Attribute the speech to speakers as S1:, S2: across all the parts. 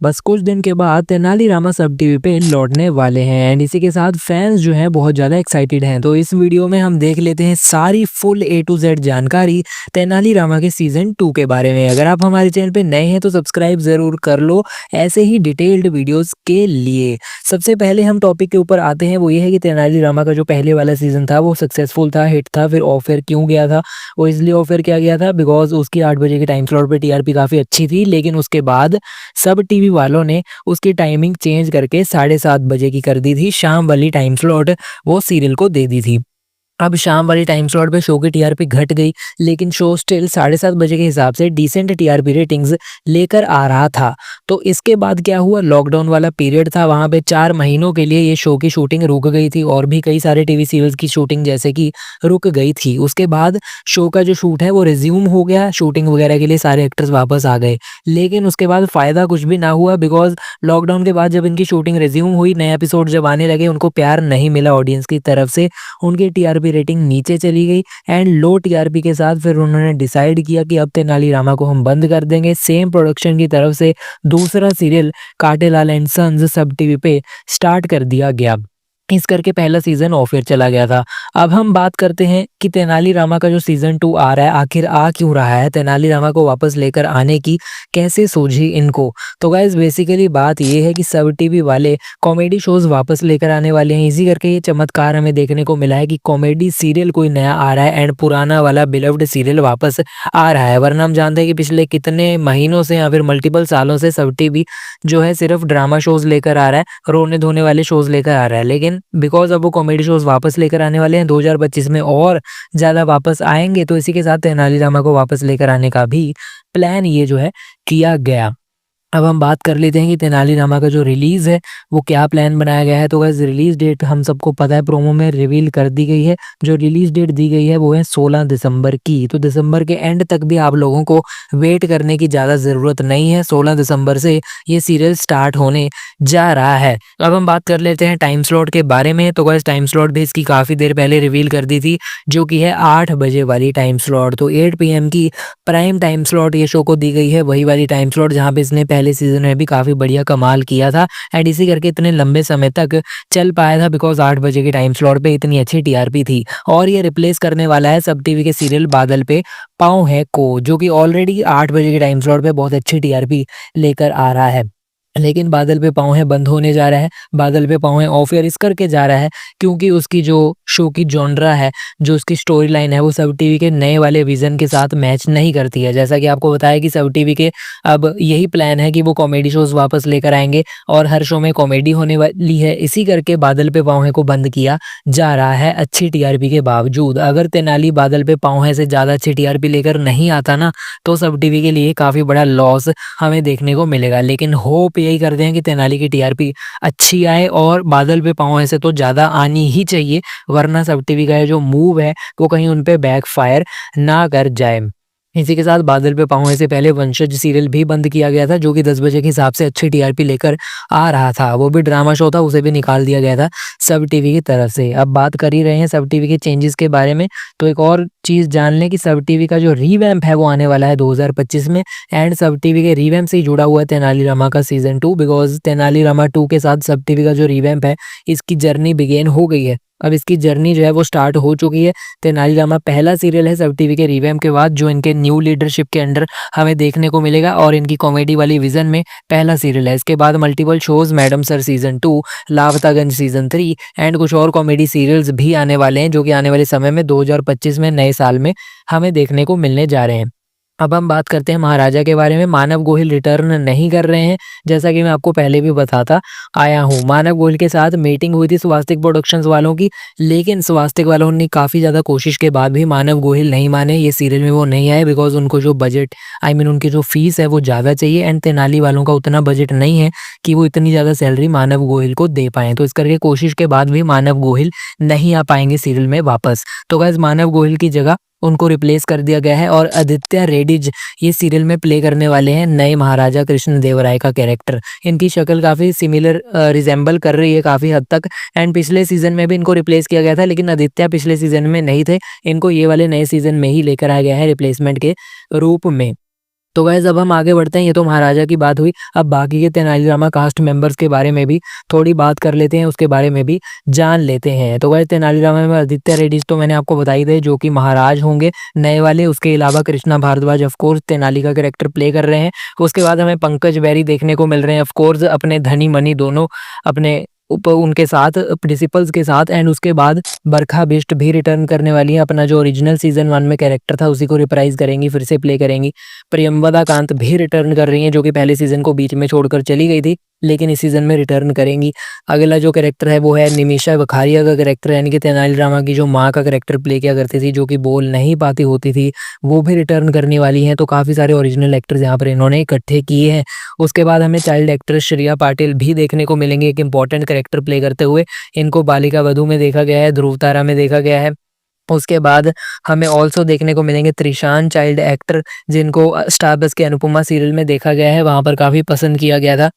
S1: बस कुछ दिन के बाद तेनालीरामा सब टीवी पे लौटने वाले हैं एंड इसी के साथ फैंस जो हैं बहुत ज़्यादा एक्साइटेड हैं। तो इस वीडियो में हम देख लेते हैं सारी फुल ए टू जेड जानकारी तेनालीरामा के सीज़न 2 के बारे में। अगर आप हमारे चैनल पे नए हैं तो सब्सक्राइब ज़रूर कर लो ऐसे ही डिटेल्ड वीडियोस के लिए। सबसे पहले हम टॉपिक के ऊपर आते हैं, वो ये है कि तेनालीरामा का जो पहले वाला सीज़न था वो सक्सेसफुल था, हिट था। फिर ऑफ एयर क्यों गया था? वो इसलिए ऑफ एयर किया गया था बिकॉज़ उसकी 8 बजे के टाइम स्लॉट पे टीआरपी काफ़ी अच्छी थी, लेकिन उसके बाद सब टीवी वालों ने उसकी टाइमिंग चेंज करके 7:30 बजे की कर दी थी। शाम वाली टाइम स्लॉट वो सीरियल को दे दी थी। अब शाम वाली टाइम स्लॉट पे शो की टीआरपी घट गई, लेकिन शो स्टिल 7:30 बजे के हिसाब से डिसेंट टीआरपी रेटिंग्स लेकर आ रहा था। तो इसके बाद क्या हुआ, लॉकडाउन वाला पीरियड था, वहाँ पे 4 महीनों के लिए ये शो की शूटिंग रुक गई थी और भी कई सारे टीवी सीरियल्स की शूटिंग जैसे कि रुक गई थी। उसके बाद शो का जो शूट है वो रिज्यूम हो गया, शूटिंग वगैरह के लिए सारे एक्टर्स वापस आ गए। लेकिन उसके बाद फ़ायदा कुछ भी ना हुआ बिकॉज़ लॉकडाउन के बाद जब इनकी शूटिंग रिज्यूम हुई, नए एपिसोड जब आने लगे, उनको प्यार नहीं मिला ऑडियंस की तरफ से। उनकी टीआरपी रेटिंग नीचे चली गई एंड लो टीआरपी के साथ फिर उन्होंने डिसाइड किया कि अब तेनालीरामा को हम बंद कर देंगे। सेम प्रोडक्शन की तरफ से दूसरा सीरियल कांटेलाल एंड सन्स सब टीवी पे स्टार्ट कर दिया गया। इस करके पहला सीज़न ऑफ एयर चला गया था। अब हम बात करते हैं कि तेनालीरामा का जो सीज़न 2 आ रहा है, आखिर आ क्यों रहा है? तेनालीरामा को वापस लेकर आने की कैसे सूझी इनको? तो गाइज़ बेसिकली बात ये है कि सब टीवी वाले कॉमेडी शोज़ वापस लेकर आने वाले हैं। इसी करके ये चमत्कार हमें देखने को मिला है कि कॉमेडी सीरियल कोई नया आ रहा है एंड पुराना वाला बिलव्ड सीरियल वापस आ रहा है। वरना हम जानते हैं कि पिछले कितने महीनों से या फिर मल्टीपल सालों से सब टीवी जो है सिर्फ़ ड्रामा शोज़ लेकर आ रहा है, रोने-धोने वाले शोज़ लेकर आ रहा है। लेकिन बिकॉज़ अब वो कॉमेडी शोज़ वापस लेकर आने वाले हैं, 2025 में और ज़्यादा वापस आएँगे, तो इसी के साथ तेनालीरामा को वापस लेकर आने का भी प्लान ये जो है किया गया। अब हम बात कर लेते हैं कि तेनालीरामा का जो रिलीज़ है, वो क्या प्लान बनाया गया है। तो गाइस रिलीज़ डेट हम सबको पता है, प्रोमो में रिवील कर दी गई है। जो रिलीज़ डेट दी गई है वो है 16 दिसंबर की। तो दिसंबर के एंड तक भी आप लोगों को वेट करने की ज़्यादा ज़रूरत नहीं है। 16 दिसंबर से ये सीरियल स्टार्ट होने जा रहा है। अब हम बात कर लेते हैं टाइम स्लॉट के बारे में। तो गाइस टाइम स्लॉट भी इसकी काफ़ी देर पहले रिवील कर दी थी, जो कि है 8 बजे वाली टाइम स्लॉट। तो 8 पीएम की प्राइम टाइम स्लॉट ये शो को दी गई है, वही वाली टाइम स्लॉट जहाँ पे इसने पहले सीज़न में भी काफ़ी बढ़िया कमाल किया था एंड इसी करके इतने लंबे समय तक चल पाया था बिकॉज़ 8 बजे के टाइम स्लॉट पे इतनी अच्छी टीआरपी थी। और ये रिप्लेस करने वाला है सब टीवी के सीरियल बादल पे पाँव है को, जो कि ऑलरेडी 8 बजे के टाइम स्लॉट पे बहुत अच्छी टीआरपी लेकर आ रहा है। लेकिन बादल पे पाँव है बंद होने जा रहा है, बादल पे पाँव है ऑफ एयर इस करके जा रहा है क्योंकि उसकी जो शो की जॉनरा है, जो उसकी स्टोरी लाइन है, वो सब टीवी के नए वाले विज़न के साथ मैच नहीं करती है। जैसा कि आपको बताया कि सब टीवी के अब यही प्लान है कि वो कॉमेडी शोज़ वापस लेकर आएँगे और हर शो में कॉमेडी होने वाली है। इसी करके बादल पे पाँव है को बंद किया जा रहा है अच्छी टीआरपी के बावजूद। अगर तेनाली बादल पे पाँव है से ज़्यादा अच्छी टीआरपी लेकर नहीं आता ना, तो सब टीवी के लिए काफ़ी बड़ा लॉस हमें देखने को मिलेगा। लेकिन होप यही करते हैं कि तेनाली की टीआरपी अच्छी आए और बादल पे पाँव ऐसे तो ज़्यादा आनी ही चाहिए, वरना सब टीवी का ये जो मूव है वो कहीं उन पे बैकफायर ना कर जाए। इसी के साथ बादल पे पाँव से पहले वंशज सीरियल भी बंद किया गया था, जो कि 10 बजे के हिसाब से अच्छी टीआरपी लेकर आ रहा था। वो भी ड्रामा शो था, उसे भी निकाल दिया गया था सब टीवी की तरफ से। अब बात कर ही रहे हैं सब टीवी के चेंजेस के बारे में, तो एक और चीज़ जान लें कि सब टीवी का जो रीवैम्प है वो आने वाला है 2025 में एंड सब टीवी के रीवैम्प से ही जुड़ा हुआ है तेनालीरामा का सीज़न 2 बिकॉज़ तेनालीरामा 2 के साथ सब टीवी का जो रीवैम्प है, इसकी जर्नी बिगिन हो गई है। अब इसकी जर्नी जो है वो स्टार्ट हो चुकी है। तेनालीरामा पहला सीरियल है सब टीवी के रिवैम्प के बाद जो इनके न्यू लीडरशिप के अंडर हमें देखने को मिलेगा और इनकी कॉमेडी वाली विजन में पहला सीरियल है। इसके बाद multiple shows Madam Sir season 2, Lapataganj season 3 and कुछ और कॉमेडी सीरियल्स भी आने वाले हैं, जो कि आने वाले समय में 2025 में नए साल में हमें देखने को मिलने जा रहे हैं। अब हम बात करते हैं महाराजा के बारे में। मानव गोहिल रिटर्न नहीं कर रहे हैं, जैसा कि मैं आपको पहले भी बताता आया हूँ। मानव गोहिल के साथ मीटिंग हुई थी स्वास्तिक प्रोडक्शंस वालों की, लेकिन स्वास्तिक वालों ने काफ़ी ज़्यादा कोशिश के बाद भी मानव गोहिल नहीं माने, ये सीरियल में वो नहीं आए बिकॉज़ उनको जो बजट उनकी जो फीस है वो ज़्यादा चाहिए एंड तेनाली वालों का उतना बजट नहीं है कि वो इतनी ज़्यादा सैलरी मानव गोहिल को दे पाएँ। तो इस करके कोशिश के बाद भी मानव गोहिल नहीं आ पाएंगे सीरियल में वापस। तो गाइस मानव गोहिल की जगह उनको रिप्लेस कर दिया गया है और आदित्य रेड्डीज ये सीरियल में प्ले करने वाले हैं नए महाराजा कृष्णदेवराय का कैरेक्टर। इनकी शक्ल काफ़ी सिमिलर रिजेंबल कर रही है काफ़ी हद तक एंड पिछले सीज़न में भी इनको रिप्लेस किया गया था, लेकिन आदित्य पिछले सीज़न में नहीं थे। इनको ये वाले नए सीज़न में ही लेकर आया गया है रिप्लेसमेंट के रूप में। तो गाइस अब हम आगे बढ़ते हैं, ये तो महाराजा की बात हुई। अब बाकी के तेनालीरामा कास्ट मेंबर्स के बारे में भी थोड़ी बात कर लेते हैं, उसके बारे में भी जान लेते हैं। तो गाइस तेनालीरामा में आदित्य रेड्डी तो मैंने आपको बताई थे जो कि महाराज होंगे नए वाले। उसके अलावा कृष्णा भारद्वाज ऑफ कोर्स तेनाली का कैरेक्टर प्ले कर रहे हैं। उसके बाद हमें पंकज बेरी देखने को मिल रहे हैं, ऑफ कोर्स अपने धनी मनी दोनों अपने उनके साथ प्रिंसिपल्स के साथ। एंड उसके बाद बरखा बिष्ट भी रिटर्न करने वाली है, अपना जो ओरिजिनल सीजन 1 में कैरेक्टर था उसी को रिप्राइज करेंगी, फिर से प्ले करेंगी। प्रियंवदा कांत भी रिटर्न कर रही हैं जो कि पहले सीजन को बीच में छोड़कर चली गई थी, लेकिन इस सीजन में रिटर्न करेंगी। अगला जो कैरेक्टर है वो है निमिषा बखारिया का कैरेक्टर, यानी कि तेनालीरामा की जो माँ का कैरेक्टर प्ले किया करती थी, जो कि बोल नहीं पाती होती थी, वो भी रिटर्न करने वाली हैं। तो काफ़ी सारे ओरिजिनल एक्टर्स यहाँ पर इन्होंने इकट्ठे किए हैं। उसके बाद हमें चाइल्ड एक्ट्रेस श्रेया पाटिल भी देखने को मिलेंगे एक इंपॉर्टेंट कैरेक्टर प्ले करते हुए। इनको बालिका वधू में देखा गया है, ध्रुव तारा में देखा गया है। उसके बाद हमें ऑल्सो देखने को मिलेंगे त्रिशान चाइल्ड एक्टर, जिनको स्टार प्लस के अनुपमा सीरियल में देखा गया है, वहाँ पर काफ़ी पसंद किया गया था।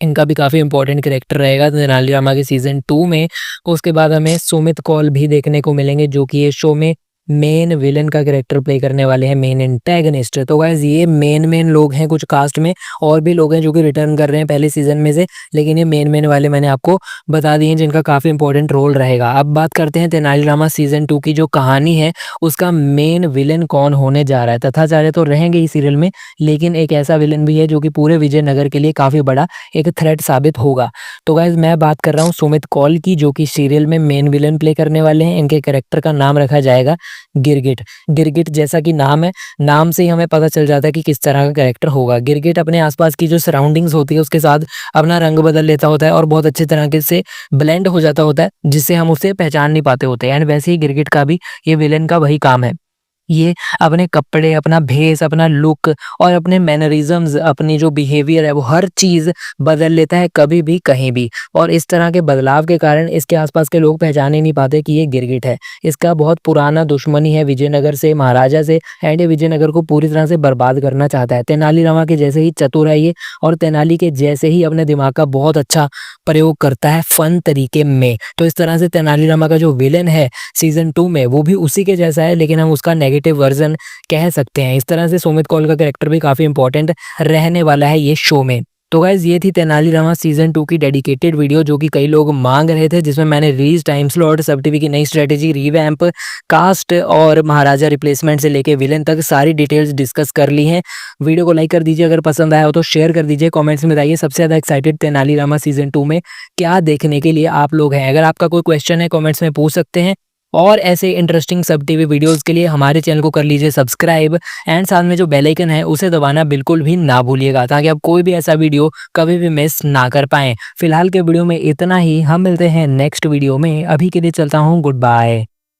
S1: इनका भी काफ़ी इंपॉर्टेंट कैरेक्टर रहेगा तेनालीरामा के सीजन 2 में। उसके बाद हमें सुमित कौल भी देखने को मिलेंगे जो कि ये शो में मेन विलन का कैरेक्टर प्ले करने वाले हैं, मेन एंटेगनिस्ट। तो गाइस ये मेन लोग हैं कुछ कास्ट में, और भी लोग हैं जो कि रिटर्न कर रहे हैं पहले सीजन में से, लेकिन ये मेन वाले मैंने आपको बता दिए हैं जिनका काफ़ी इंपॉर्टेंट रोल रहेगा। अब बात करते हैं तेनालीरामा सीजन 2 की जो कहानी है, उसका मेन विलन कौन होने जा रहा है। तथाचार्य तो रहेंगे ही सीरियल में, लेकिन एक ऐसा विलन भी है जो कि पूरे विजयनगर के लिए काफ़ी बड़ा एक थ्रेट साबित होगा। तो गाइज मैं बात कर रहा हूँ सुमित कौल की, जो कि सीरियल में मेन विलन प्ले करने वाले हैं। इनके कैरेक्टर का नाम रखा जाएगा गिरगिट। गिरगिट जैसा कि नाम है, नाम से ही हमें पता चल जाता है कि किस तरह का कैरेक्टर होगा। गिरगिट अपने आसपास की जो सराउंडिंग्स होती है उसके साथ अपना रंग बदल लेता होता है और बहुत अच्छे तरीके से ब्लेंड हो जाता होता है, जिससे हम उसे पहचान नहीं पाते होते। एंड वैसे ही गिरगिट का भी ये विलेन का वही काम है। ये अपने कपड़े, अपना भेस, अपना लुक और अपने मैनरिज्म्स, अपनी जो बिहेवियर है वो हर चीज़ बदल लेता है कभी भी कहीं भी। और इस तरह के बदलाव के कारण इसके आसपास के लोग पहचान ही नहीं पाते कि ये गिरगिट है। इसका बहुत पुराना दुश्मनी है विजयनगर से, महाराजा से। एंड ये विजयनगर को पूरी तरह से बर्बाद करना चाहता है। तेनालीरामा के जैसे ही चतुर है ये, और तेनाली के जैसे ही अपने दिमाग का बहुत अच्छा प्रयोग करता है फन तरीके में। तो इस तरह से तेनालीरामा का जो विलेन है सीजन 2 में वो भी उसी के जैसा है, लेकिन हम उसका नेगेटिव वर्जन कह सकते हैं। इस तरह से सुमित कौल का कैरेक्टर भी काफी इंपॉर्टेंट रहने वाला है ये शो में। तो गाइज ये थी तेनालीरामा सीजन 2 की डेडिकेटेड वीडियो जो कि कई लोग मांग रहे थे, जिसमें मैंने रिलीज टाइम स्लॉट, सब टीवी की नई स्ट्रेटेजी, रीवैम्प, कास्ट और महाराजा रिप्लेसमेंट से लेके विलेन तक सारी डिटेल्स डिस्कस कर ली हैं। वीडियो को लाइक कर दीजिए, अगर पसंद आया हो तो शेयर कर दीजिए, कमेंट्स में बताइए सबसे ज़्यादा एक्साइटेड तेनालीरामा सीजन 2 में क्या देखने के लिए आप लोग हैं। अगर आपका कोई क्वेश्चन है कमेंट्स में पूछ सकते हैं, और ऐसे इंटरेस्टिंग सब टीवी वीडियोस के लिए हमारे चैनल को कर लीजिए सब्सक्राइब, एंड साथ में जो बेल आइकन है उसे दबाना बिल्कुल भी ना भूलिएगा, ताकि आप कोई भी ऐसा वीडियो कभी भी मिस ना कर पाएं। फिलहाल के वीडियो में इतना ही, हम मिलते हैं नेक्स्ट वीडियो में। अभी के लिए चलता हूँ, गुड बाय।